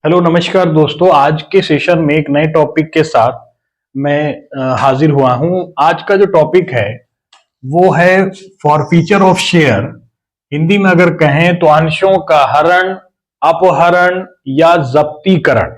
Hello नमस्कार दोस्तों। आज के सेशन में एक नए टॉपिक के साथ मैं हाजिर हुआ हूं। आज का जो टॉपिक है वो है फॉरफीचर ऑफ शेयर। हिंदी में अगर कहें तो अंशों का हरण, अपहरण या जब्तीकरण।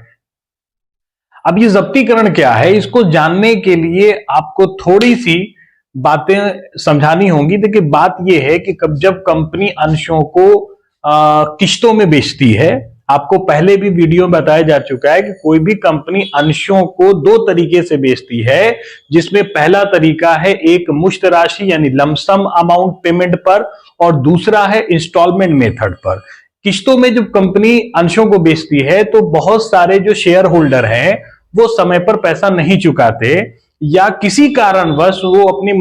अब ये जब्तीकरण क्या है, इसको जानने के लिए आपको थोड़ी सी बातें समझानी होंगी। देखिए, बात यह है कि जब कंपनी अंशों को किश्तों में बेचती है, आपको पहले भी वीडियो में बताया जा चुका है कि कोई भी कंपनी अंशों को दो तरीके से बेचती है, जिसमें पहला तरीका है एक मुश्त राशि यानी लमसम अमाउंट पेमेंट पर, और दूसरा है इंस्टॉलमेंट मेथड पर। किश्तों में जब कंपनी अंशों को बेचती है तो बहुत सारे जो शेयर होल्डर हैं वो समय पर पैसा नहीं चुकाते, या किसी कारणवश वो अपनी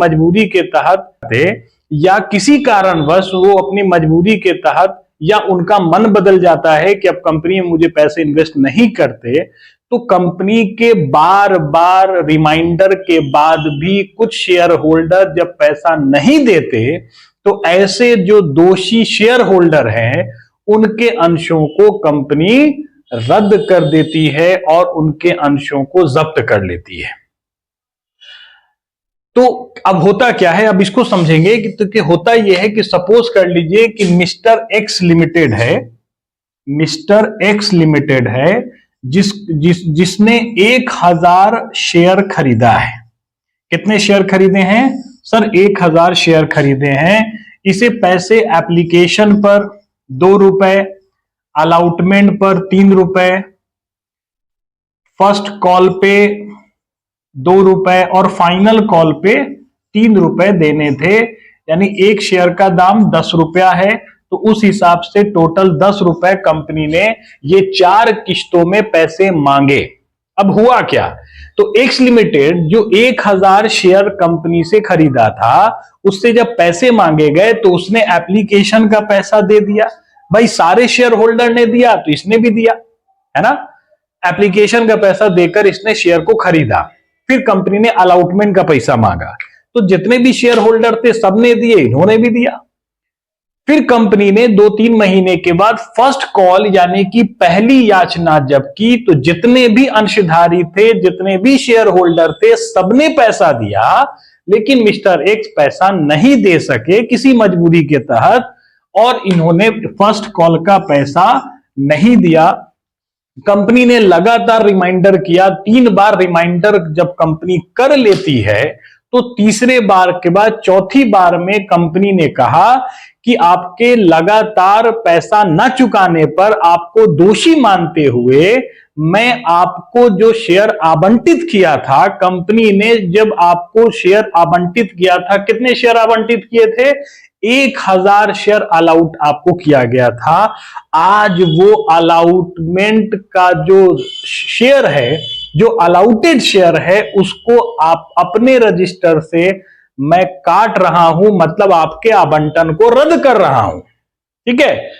मजबूरी के तहत या उनका मन बदल जाता है कि अब कंपनी में मुझे पैसे इन्वेस्ट नहीं करते, तो कंपनी के बार बार रिमाइंडर के बाद भी कुछ शेयर होल्डर जब पैसा नहीं देते तो ऐसे जो दोषी शेयर होल्डर हैं उनके अंशों को कंपनी रद्द कर देती है और उनके अंशों को जब्त कर लेती है। तो अब होता क्या है, अब इसको समझेंगे कि होता यह है कि सपोज कर लीजिए कि मिस्टर एक्स लिमिटेड है जिसने 1000 शेयर खरीदा है। कितने शेयर खरीदे हैं सर? 1000 शेयर खरीदे हैं। इसे पैसे एप्लीकेशन पर 2 रुपए, अलाउटमेंट पर 3 रुपए, फर्स्ट कॉल पे 2 रुपए और फाइनल कॉल पे 3 रुपए देने थे। यानी एक शेयर का दाम 10 रुपया है, तो उस हिसाब से टोटल 10 रुपए कंपनी ने ये 4 किश्तों में पैसे मांगे। अब हुआ क्या, तो एक्स लिमिटेड जो 1000 शेयर कंपनी से खरीदा था, उससे जब पैसे मांगे गए तो उसने एप्लीकेशन का पैसा दे दिया। भाई सारे शेयर होल्डर ने दिया तो इसने भी दिया, है ना। एप्लीकेशन का पैसा देकर इसने शेयर को खरीदा। फिर कंपनी ने अलाउटमेंट का पैसा मांगा, तो जितने भी शेयर होल्डर थे सबने दिए, इन्होंने भी दिया। फिर कंपनी ने 2-3 महीने के बाद फर्स्ट कॉल यानी कि पहली याचना जब की, तो जितने भी अंशधारी थे, जितने भी शेयर होल्डर थे, सबने पैसा दिया, लेकिन मिस्टर एक्स पैसा नहीं दे सके किसी मजबूरी के तहत, और इन्होंने फर्स्ट कॉल का पैसा नहीं दिया। कंपनी ने लगातार रिमाइंडर किया। 3 बार रिमाइंडर जब कंपनी कर लेती है तो तीसरे बार के बाद चौथी बार में कंपनी ने कहा कि आपके लगातार पैसा न चुकाने पर आपको दोषी मानते हुए मैं आपको जो शेयर आवंटित किया था, कंपनी ने जब आपको शेयर आवंटित किया था, कितने शेयर आवंटित किए थे? 1000 शेयर अलाउट आपको किया गया था। आज वो अलाउटमेंट का जो शेयर है, जो अलाउटेड शेयर है, उसको आप अपने रजिस्टर से मैं काट रहा हूं, मतलब आपके आवंटन को रद्द कर रहा हूं। ठीक है,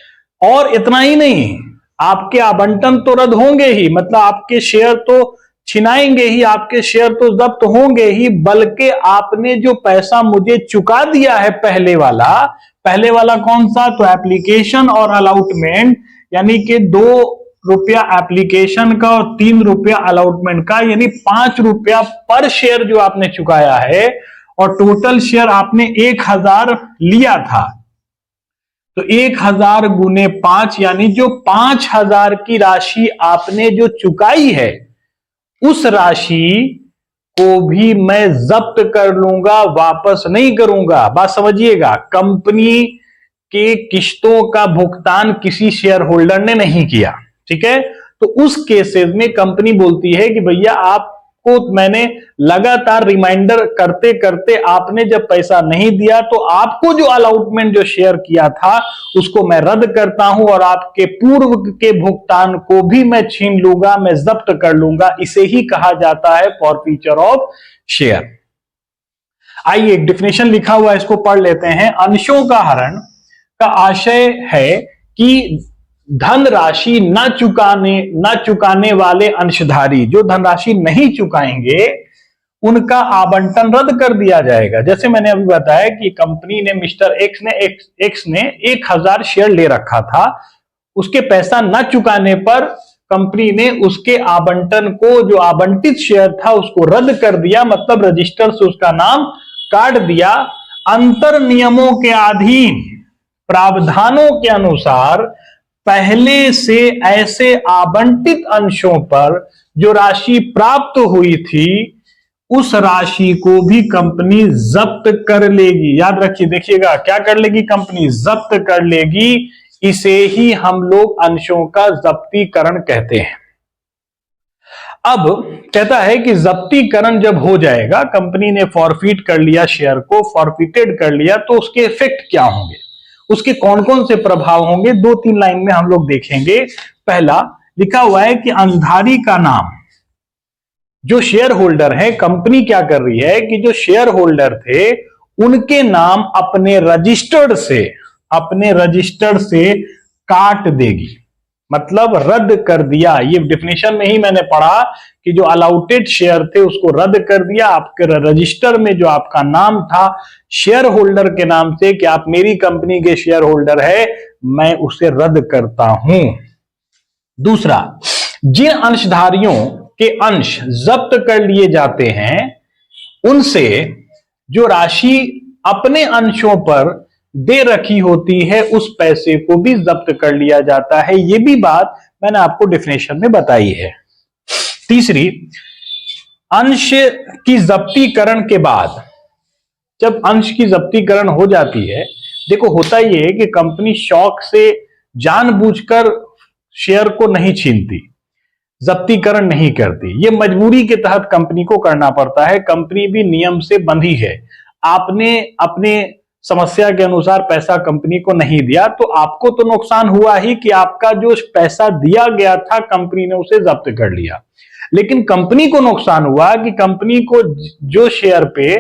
और इतना ही नहीं, आपके आवंटन तो रद्द होंगे ही, मतलब आपके शेयर तो छिनाएंगे ही, आपके शेयर तो जब्त होंगे ही, बल्कि आपने जो पैसा मुझे चुका दिया है पहले वाला कौन सा? तो एप्लीकेशन और अलाउटमेंट, यानी कि 2 रुपया एप्लीकेशन का और 3 रुपया अलाउटमेंट का, यानी 5 रुपया पर शेयर जो आपने चुकाया है, और टोटल शेयर आपने 1000 लिया था, तो 1000 गुने 5, यानी जो 5000 की राशि आपने जो चुकाई है, उस राशि को भी मैं जब्त कर लूंगा, वापस नहीं करूंगा। बात समझिएगा, कंपनी के किश्तों का भुगतान किसी शेयर होल्डर ने नहीं किया। ठीक है, तो उस केसेस में कंपनी बोलती है कि भैया आपको मैंने लगातार रिमाइंडर करते करते आपने जब पैसा नहीं दिया, तो आपको जो अलाउटमेंट जो शेयर किया था उसको मैं रद्द करता हूं, और आपके पूर्व के भुगतान को भी मैं छीन लूंगा, मैं जब्त कर लूंगा। इसे ही कहा जाता है फॉरफीचर ऑफ शेयर। आइए, एक डिफिनेशन लिखा हुआ है, इसको पढ़ लेते हैं। अंशों का हरण का आशय है कि धनराशि न चुकाने वाले अंशधारी जो धनराशि नहीं चुकाएंगे, उनका आवंटन रद्द कर दिया जाएगा। जैसे मैंने अभी बताया कि कंपनी ने मिस्टर एक्स ने 1000 शेयर ले रखा था, उसके पैसा न चुकाने पर कंपनी ने उसके आवंटन को, जो आवंटित शेयर था उसको रद्द कर दिया, मतलब रजिस्टर से उसका नाम काट दिया। अंतर नियमों के अधीन प्रावधानों के अनुसार पहले से ऐसे आवंटित अंशों पर जो राशि प्राप्त हुई थी उस राशि को भी कंपनी जब्त कर लेगी। याद रखिए, देखिएगा क्या कर लेगी कंपनी, जब्त कर लेगी। इसे ही हम लोग अंशों का जब्तीकरण कहते हैं। अब कहता है कि जब्तीकरण जब हो जाएगा, कंपनी ने फॉरफिट कर लिया शेयर को, फॉरफिटेड कर लिया, तो उसके इफेक्ट क्या होंगे, उसके कौन कौन से प्रभाव होंगे, 2-3 लाइन में हम लोग देखेंगे। पहला लिखा हुआ है कि अंधारी का नाम, जो शेयर होल्डर है, कंपनी क्या कर रही है कि जो शेयर होल्डर थे उनके नाम अपने रजिस्टर से काट देगी, मतलब रद्द कर दिया। ये डेफिनेशन में ही मैंने पढ़ा कि जो अलाउटेड शेयर थे उसको रद्द कर दिया। आपके रजिस्टर में जो आपका नाम था शेयर होल्डर के नाम से कि आप मेरी कंपनी के शेयर होल्डर है, मैं उसे रद्द करता हूं। दूसरा, जिन अंशधारियों के अंश जब्त कर लिए जाते हैं उनसे जो राशि अपने अंशों पर दे रखी होती है उस पैसे को भी जब्त कर लिया जाता है। यह भी बात मैंने आपको डेफिनेशन में बताई है। तीसरी, अंश की जब्तीकरण के बाद, जब अंश की जब्तीकरण हो जाती है, देखो होता यह है कि कंपनी शौक से जानबूझकर शेयर को नहीं छीनती, जब्तीकरण नहीं करती, ये मजबूरी के तहत कंपनी को करना पड़ता है। कंपनी भी नियम से बंधी है। आपने अपने समस्या के अनुसार पैसा कंपनी को नहीं दिया तो आपको तो नुकसान हुआ ही कि आपका जो पैसा दिया गया था कंपनी ने उसे जब्त कर लिया, लेकिन कंपनी को नुकसान हुआ कि कंपनी को जो शेयर पे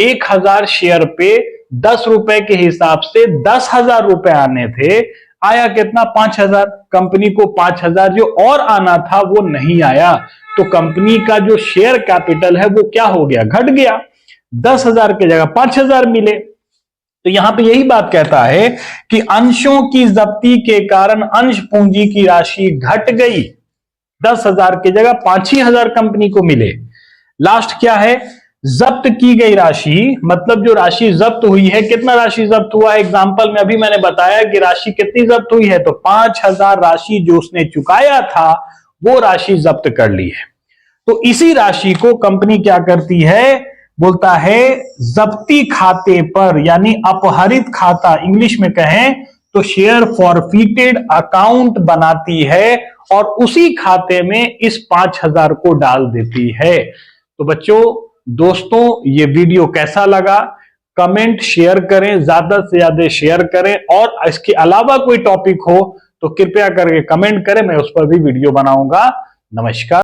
1000 शेयर पे 10 रुपए के हिसाब से 10,000 रुपए आने थे, आया कितना, 5,000। कंपनी को 5,000 जो और आना था वो नहीं आया, तो कंपनी का जो शेयर कैपिटल है वो क्या हो गया, घट गया। 10,000 की जगह 5,000 मिले। तो यहां पे यही बात कहता है कि अंशों की जब्ती के कारण अंश पूंजी की राशि घट गई, 10,000 की जगह 5,000 कंपनी को मिले। लास्ट क्या है, जब्त की गई राशि, मतलब जो राशि जब्त हुई है, कितना राशि जब्त हुआ है, एग्जांपल में अभी मैंने बताया कि राशि कितनी जब्त हुई है, तो 5,000 राशि जो उसने चुकाया था वो राशि जब्त कर ली है। तो इसी राशि को कंपनी क्या करती है, बोलता है जब्ती खाते पर, यानी अपहरित खाता इंग्लिश में कहें तो शेयर फॉरफिटेड अकाउंट बनाती है और उसी खाते में इस 5,000 को डाल देती है। तो बच्चों, दोस्तों, ये वीडियो कैसा लगा, कमेंट शेयर करें, ज्यादा से ज्यादा शेयर करें, और इसके अलावा कोई टॉपिक हो तो कृपया करके कमेंट करें, मैं उस पर भी वीडियो बनाऊंगा। नमस्कार।